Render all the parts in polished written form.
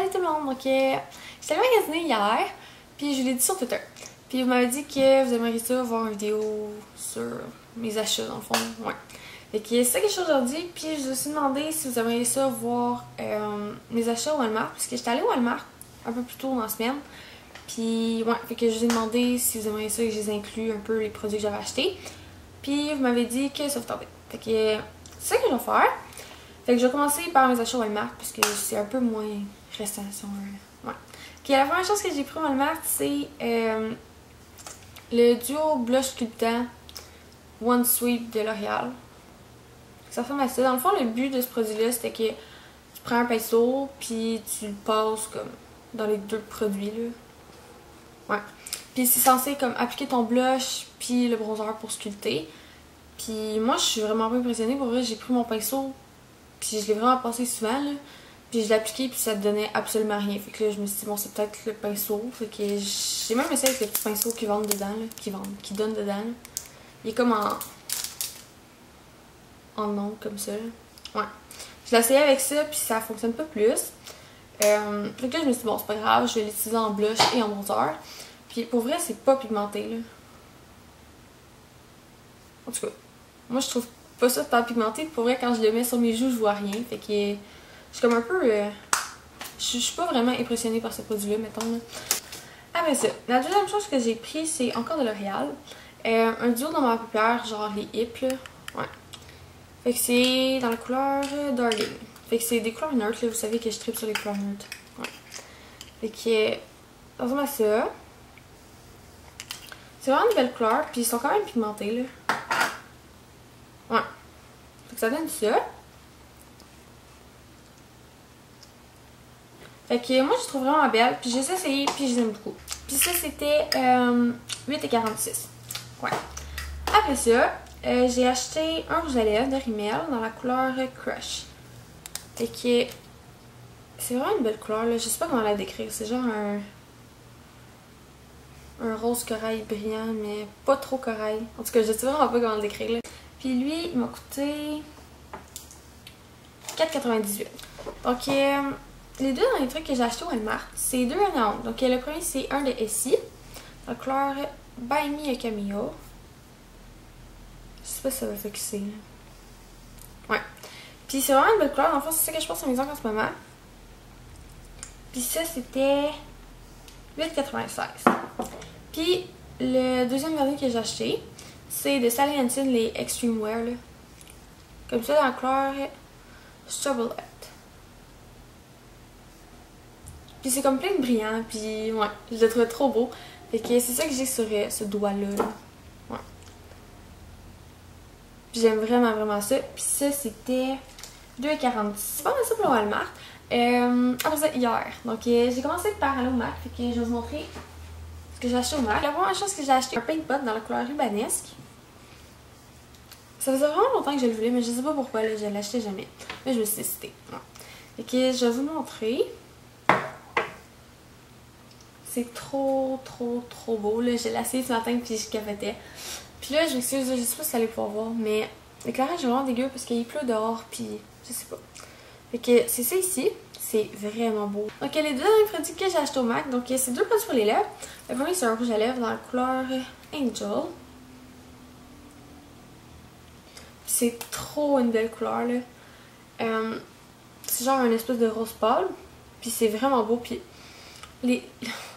Salut tout le monde! Donc, j'étais allée magasiner hier, puis je l'ai dit sur Twitter. Puis vous m'avez dit que vous aimeriez ça voir une vidéo sur mes achats, dans le fond. Ouais. Fait que c'est ça que je fais aujourd'hui, puis je vous ai aussi demandé si vous aimeriez ça voir mes achats au Walmart, parce que j'étais allée au Walmart un peu plus tôt dans la semaine. Puis, ouais, fait que je vous ai demandé si vous aimeriez ça que je les inclue un peu les produits que j'avais achetés. Puis, vous m'avez dit que ça vous tentait. Fait que c'est ça que je vais faire. Fait que je vais commencer par mes achats Walmart, parce que c'est un peu moins récent. Ouais. Okay, la première chose que j'ai pris au Walmart, c'est le duo blush sculptant One Sweep de L'Oréal. Ça ressemble à ça. Dans le fond, le but de ce produit-là, c'était que tu prends un pinceau, puis tu le passes comme dans les deux produits, là. Ouais. Puis c'est censé comme appliquer ton blush, puis le bronzer pour sculpter. Puis moi, je suis vraiment pas impressionnée. Pour vrai, j'ai pris mon pinceau, puis je l'ai vraiment passé souvent, là. Puis je l'ai appliqué, puis ça donnait absolument rien. Fait que là, je me suis dit, bon, c'est peut-être le pinceau. Fait que j'ai même essayé avec le petit pinceau qu'ils vendent dedans, là. Qui donnent dedans, là. Il est comme en ongle, comme ça, là. Ouais. Je l'ai essayé avec ça, puis ça fonctionne pas plus. Fait que là, je me suis dit, bon, c'est pas grave, je vais l'utiliser en blush et en bronzer. Puis pour vrai, c'est pas pigmenté, là. En tout cas, moi, je trouve pas ça pas pigmenté. Pour vrai, quand je le mets sur mes joues, je vois rien. Fait que je suis comme un peu... je suis pas vraiment impressionnée par ce produit-là, mettons, là. Après ça, la deuxième chose que j'ai pris, c'est encore de L'Oréal. Un duo dans ma paupière, genre les hips, là. Ouais. Fait que c'est dans la couleur Darling. Fait que c'est des couleurs neutres, là. Vous savez que je tripe sur les couleurs neutres. Ouais. Fait que, ça ressemble à ça. C'est vraiment une belle couleur, puis ils sont quand même pigmentés, là. Ouais. Fait que ça donne ça. Fait que moi, je les trouve vraiment belles, puis j'ai essayé, puis je les aime beaucoup. Puis ça, c'était 8,46. Ouais. Après ça, j'ai acheté un rouge à lèvres de Rimmel dans la couleur Crush. Fait que c'est vraiment une belle couleur, là. Je sais pas comment la décrire. C'est genre un rose corail brillant, mais pas trop corail. En tout cas, je sais vraiment pas comment le décrire, là. Puis lui, il m'a coûté 4,98. Donc, les deux derniers trucs que j'ai achetés au Walmart, c'est deux en un. Donc, le premier, c'est un de Essie, la couleur By Me Cameo. Je sais pas si ça va focusser. Ouais. Puis c'est vraiment une belle couleur. Dans le fond, c'est ça que je porte sur mes ongles en ce moment. Puis ça, c'était 8,96. Puis le deuxième vernis que j'ai acheté, c'est de Sally Hansen, les Extreme Wear, là. Comme ça, dans la couleur Strawberry. Puis c'est comme plein de brillants, puis ouais, je le trouvais trop beau. Fait que c'est ça que j'ai sur ce doigt-là, là. Ouais. Puis j'aime vraiment, vraiment ça. Puis ça, c'était 2,46. C'est pas mal ça pour le Walmart. Après ça, hier. Donc j'ai commencé par aller au Mac, fait que je vais vous montrer ce que j'ai acheté au Mac. La première chose que j'ai acheté, un paint pot dans la couleur rubanesque. Ça faisait vraiment longtemps que je le voulais, mais je sais pas pourquoi, là, je l'achetais jamais. Mais je me suis décidée. Ouais. Fait que je vais vous montrer. C'est trop beau, là. Je l'ai essayé ce matin, puis je capotais. Puis là, je m'excuse, je sais pas si ça allait pouvoir voir, mais l'éclairage est vraiment dégueu parce qu'il pleut dehors, puis je sais pas. Fait que c'est ça ici. C'est vraiment beau. Donc, les deux derniers produits que j'ai achetés au Mac, donc c'est deux produits pour les lèvres. Le premier, c'est un rouge à lèvres dans la couleur Angel. C'est trop une belle couleur, là. C'est genre un espèce de rose pâle. Puis c'est vraiment beau. Puis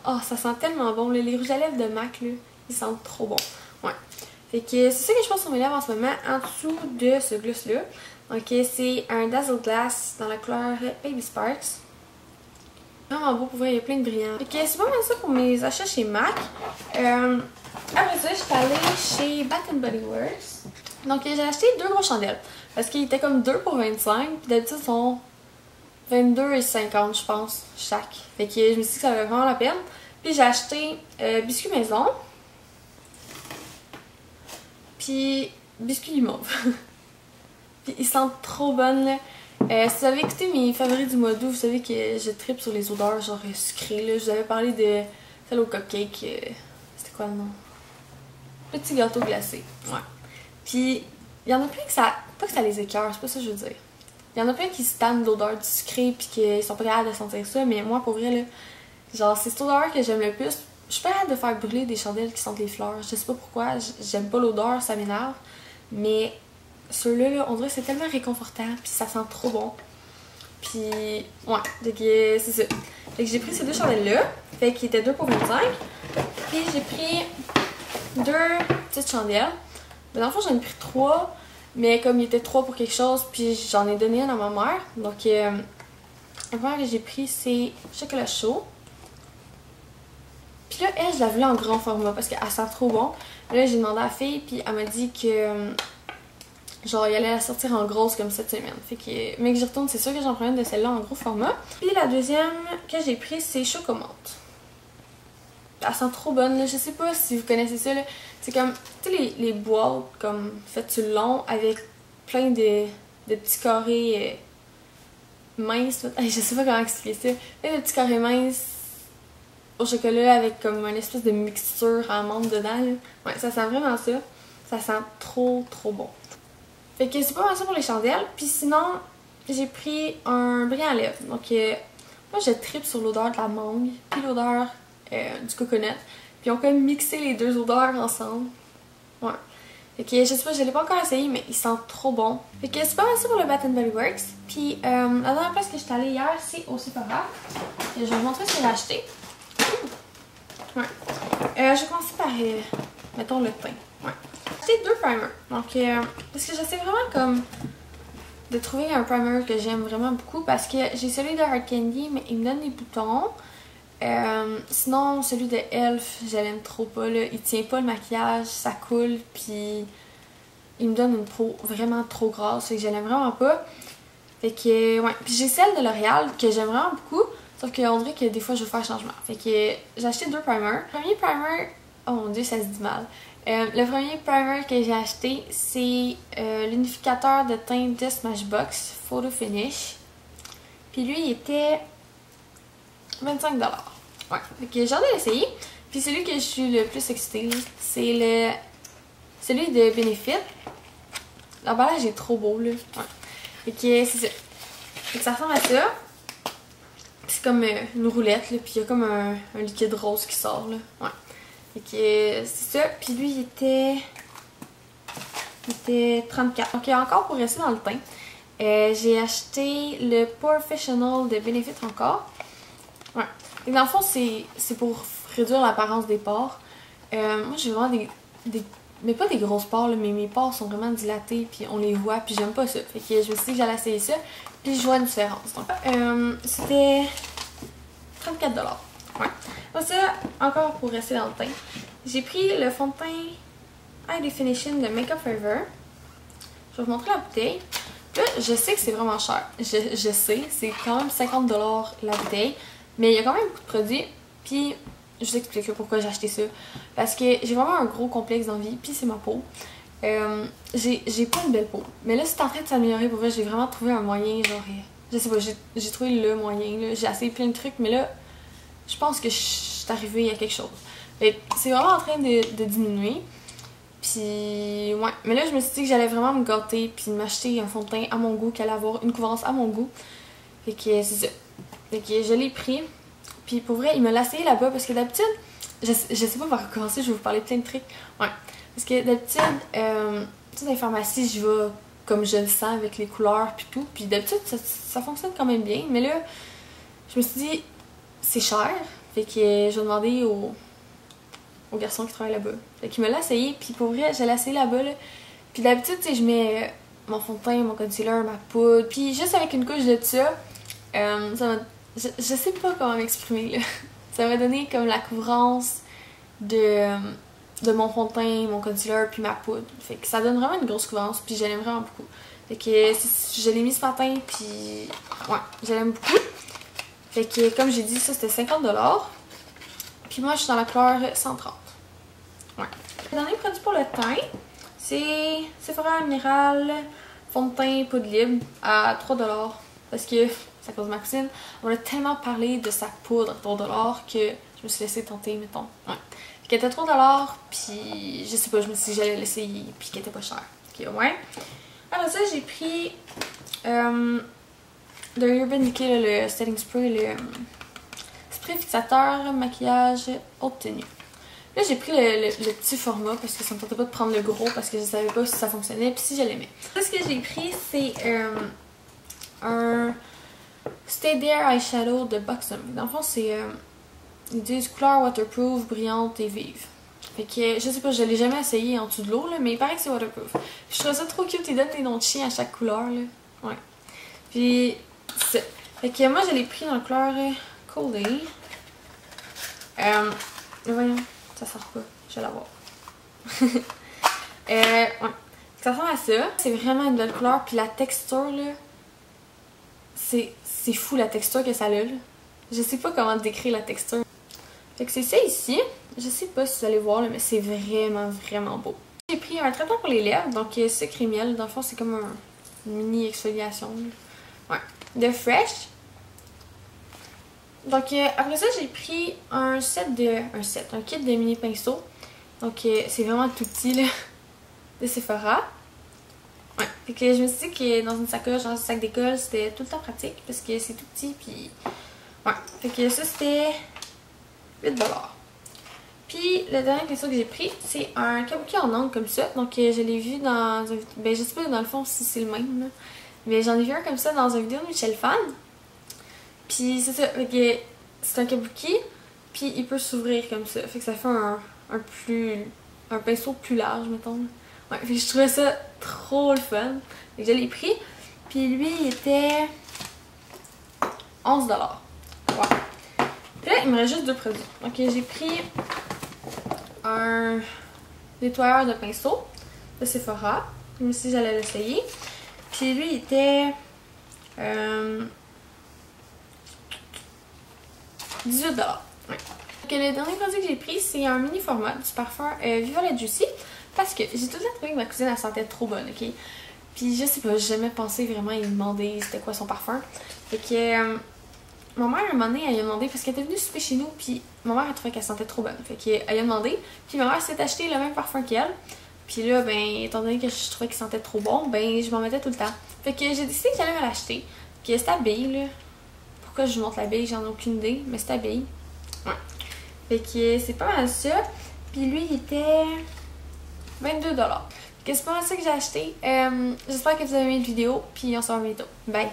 oh, ça sent tellement bon. Les rouges à lèvres de MAC, là, ils sentent trop bon. Ouais. Fait que c'est ça que je porte sur mes lèvres en ce moment, en dessous de ce gloss-là. Donc c'est un Dazzle Glass dans la couleur Baby Sparks. Vraiment beau, pour vrai, il y a plein de brillants. Fait que c'est pas mal ça pour mes achats chez MAC. Après ça, je suis allée chez Bath & Body Works. Donc j'ai acheté deux grosses chandelles. Parce qu'ils étaient comme 2 pour 25. Puis d'habitude, ils sont 22,50 je pense, chaque. Fait que je me suis dit que ça valait vraiment la peine. Puis j'ai acheté biscuits maison. Puis biscuits limauve. Puis ils sentent trop bonnes, là. Si vous avez écouté mes favoris du mois d'août, vous savez que je tripe sur les odeurs genre sucrées, là. Je vous avais parlé de celle au cupcake. C'était quoi le nom? Petit gâteau glacé. Ouais. Puis il y en a plein que ça... Pas que ça les écœure, c'est pas ça que je veux dire. Il y en a plein qui se tannent de l'odeur du sucré puis qu'ils sont pas capables de sentir ça, mais moi pour vrai là, genre c'est cette odeur que j'aime le plus. Je suis pas capable de faire brûler des chandelles qui sentent les fleurs. Je sais pas pourquoi, j'aime pas l'odeur, ça m'énerve. Mais ceux-là, là, on dirait que c'est tellement réconfortant, puis ça sent trop bon. Puis, ouais, donc c'est ça. Fait que j'ai pris ces deux chandelles-là, fait qu'ils étaient 2 pour 25. Puis j'ai pris 2 petites chandelles. Mais dans le fond, j'en ai pris 3, mais comme il était 3 pour quelque chose, puis j'en ai donné une à ma mère. Donc, la première que j'ai pris, c'est chocolat chaud. Puis là, elle, je la voulais en grand format parce qu'elle sent trop bon. Mais là, j'ai demandé à la fille, puis elle m'a dit que genre, il allait la sortir en grosse comme cette semaine. Fait que, mais que j'y retourne, c'est sûr que j'en prends une de celle-là en gros format. Puis la deuxième que j'ai prise, c'est Chocomante. Elle sent trop bonne, là. Je sais pas si vous connaissez ça, là. C'est comme, tu sais, les boîtes comme faites sur le long avec plein de petits carrés minces. Je sais pas comment expliquer ça. Plein de petits carrés minces au chocolat avec comme une espèce de mixture amande dedans, là. Ouais, ça sent vraiment ça. Ça sent trop bon. Fait que c'est pas mal ça pour les chandelles. Puis sinon, j'ai pris un brillant à lèvres. Donc, moi, je tripe sur l'odeur de la mangue puis l'odeur du coconut. Puis on peut mixer les deux odeurs ensemble. Ouais. Fait que je sais pas, je l'ai pas encore essayé, mais il sent trop bon. Fait que c'est pas mal ça pour le Bath & Body Works. Puis la dernière place que j'étais allée hier, c'est au Sephora. Je vais vous montrer ce que j'ai acheté. Ouais. Je vais commencer par, mettons, le teint. Ouais. J'ai acheté 2 primers. Donc, parce que j'essaie vraiment comme de trouver un primer que j'aime vraiment beaucoup. Parce que j'ai celui de Hard Candy, mais il me donne des boutons. Sinon, celui de Elf, je l'aime trop pas. Là. Il tient pas le maquillage, ça coule. Puis, il me donne une peau vraiment trop grasse. Fait que je l'aime vraiment pas. Fait que, ouais. Puis, j'ai celle de L'Oréal que j'aime vraiment beaucoup. Sauf qu'on dirait que des fois, je veux faire changement. Fait que j'ai acheté 2 primers. Le premier primer... Oh mon dieu, ça se dit mal. Le premier primer que j'ai acheté, c'est l'unificateur de teint de Smashbox Photo Finish. Puis lui, il était 25$. Ouais. Fait que j'ai hâte de l'essayer. Puis celui que je suis le plus excitée, c'est celui de Benefit. L'emballage est trop beau, là. Ouais. Fait que c'est ça. Fait que ça ressemble à ça. C'est comme une roulette, là, puis il y a comme un liquide rose qui sort, là. Ouais. Fait que c'est ça. Puis lui, il était 34. Donc, encore pour rester dans le teint, j'ai acheté le Professional de Benefit encore. Ouais. Et dans le fond, c'est pour réduire l'apparence des pores. Moi, j'ai vraiment mais pas des grosses pores, là, mais mes pores sont vraiment dilatés, puis on les voit, puis j'aime pas ça. Fait que je me suis dit que j'allais essayer ça, puis je vois une différence. Donc, c'était 34$. Ouais. Donc ça, encore pour rester dans le teint, j'ai pris le fond de teint High Definition de Makeup Forever. Je vais vous montrer la bouteille. Là, je sais que c'est vraiment cher. Je sais, c'est quand même 50$ la bouteille, mais il y a quand même beaucoup de produits, puis je vous explique pourquoi j'ai acheté ça. Parce que j'ai vraiment un gros complexe d'envie, puis c'est ma peau. J'ai pas une belle peau. Mais là, c'est en train de s'améliorer. Pour vrai, j'ai vraiment trouvé un moyen, genre... Je sais pas, j'ai trouvé le moyen. J'ai essayé plein de trucs, mais là, je pense que je suis arrivée à quelque chose. C'est vraiment en train de diminuer. Puis, ouais. Mais là, je me suis dit que j'allais vraiment me gâter, puis m'acheter un fond de teint à mon goût, qui allait avoir une couvrance à mon goût. Fait que c'est ça. Fait que je l'ai pris. Puis pour vrai, il me l'a essayé là-bas parce que d'habitude, je sais pas par commencer, je vais vous parler plein de trucs. Ouais. Parce que d'habitude, tu sais, dans les pharmacies, je vais comme je le sens avec les couleurs puis tout. Puis d'habitude, ça fonctionne quand même bien. Mais là, je me suis dit, c'est cher. Fait que je vais demander au garçon qui travaille là-bas. Fait qu'il me l'a essayé. Puis pour vrai, je l'ai essayé là-bas. Là. Puis d'habitude, tu sais, je mets mon fond de teint, mon concealer, ma poudre. Puis juste avec une couche de ça, ça m'a... Je sais pas comment m'exprimer, là. Ça m'a donné comme la couvrance de mon fond de teint, mon concealer, puis ma poudre. Fait que ça donne vraiment une grosse couvrance, puis je l'aime vraiment beaucoup. Fait que je l'ai mis ce matin, puis ouais, je l'aime beaucoup. Fait que comme j'ai dit, ça c'était 50$. Puis moi, je suis dans la couleur 130. Ouais. Le dernier produit pour le teint, c'est Sephora Mineral fond de teint poudre libre à 3$. Parce que c'est à cause de ma cousine, on a tellement parlé de sa poudre à 3$ que je me suis laissée tenter, mettons. Ouais. Fait qu'elle était 3$, puis je sais pas, je me suis dit que j'allais l'essayer, puis qu'elle était pas chère. Ok, ouais. Alors ça, j'ai pris de Urban Decay, le setting spray, le spray fixateur, maquillage, haute tenue. Là, j'ai pris le petit format parce que ça me tentait pas de prendre le gros parce que je savais pas si ça fonctionnait puis si je l'aimais. Là, ce que j'ai pris, c'est un Stay There Eyeshadow de Buxom. Dans le fond, c'est ils disent couleur waterproof, brillante et vive. Fait que, je sais pas, je l'ai jamais essayé en dessous de l'eau, mais il paraît que c'est waterproof. Puis, je trouve ça trop cute, ils donnent des noms de chiens à chaque couleur, là. Ouais. Puis, c'est... Fait que moi, je l'ai pris dans la couleur Coley. Voyons, ça sort pas. Je vais l'avoir. Ouais. Ça ressemble à ça. C'est vraiment une belle couleur. Puis la texture, là, c'est fou la texture que ça a, là. Je sais pas comment décrire la texture. Fait que c'est ça ici. Je sais pas si vous allez voir, là, mais c'est vraiment, vraiment beau. J'ai pris un traitement pour les lèvres. Donc, sucre et miel. Dans le fond, c'est comme une mini exfoliation. Ouais. De Fresh. Donc, après ça, j'ai pris un kit de mini pinceaux. Donc, c'est vraiment tout petit, là, de Sephora. Ouais. Fait que je me suis dit que dans une sacoche, dans un sac d'école, c'était tout le temps pratique parce que c'est tout petit, puis... Ouais. Fait que ça, c'était 8$. Puis, le dernier pinceau que j'ai pris, c'est un kabuki en angle comme ça. Donc, je l'ai vu dans... Ben, je sais pas dans le fond si c'est le même, là. Mais j'en ai vu un comme ça dans une vidéo de Michel Fan. Puis, c'est ça. Fait que c'est un kabuki, puis il peut s'ouvrir comme ça. Fait que ça fait un pinceau plus large, mettons. Ouais, fait que je trouvais ça trop le fun. Fait que je l'ai pris. Puis lui, il était 11$. Ouais. Puis là, il me reste juste deux produits. Donc j'ai pris un nettoyeur de pinceau de Sephora. Même si j'allais l'essayer. Puis lui, il était 18$. Ouais. Donc, le dernier produit que j'ai pris, c'est un mini format du parfum Viva Juicy. Parce que j'ai tout le temps trouvé que ma cousine, elle sentait trop bonne, ok? Puis je sais pas, j'ai jamais pensé vraiment à lui demander c'était quoi son parfum. Fait que ma mère, un moment donné, elle lui a demandé, parce qu'elle était venue souper chez nous, puis ma mère, elle trouvait qu'elle sentait trop bonne. Fait qu'elle lui a demandé, puis ma mère s'est acheté le même parfum qu'elle. Puis là, ben, étant donné que je trouvais qu'il sentait trop bon, ben, je m'en mettais tout le temps. Fait que j'ai décidé que j'allais me l'acheter. Puis c'est à bille, là. Pourquoi je vous montre la bille, j'en ai aucune idée, mais c'est à bille. Ouais. Fait que c'est pas mal ça. Puis lui, il était 22$. C'est pas mal ça que j'ai acheté. J'espère que vous avez aimé la vidéo, puis on se revoit bientôt. Bye!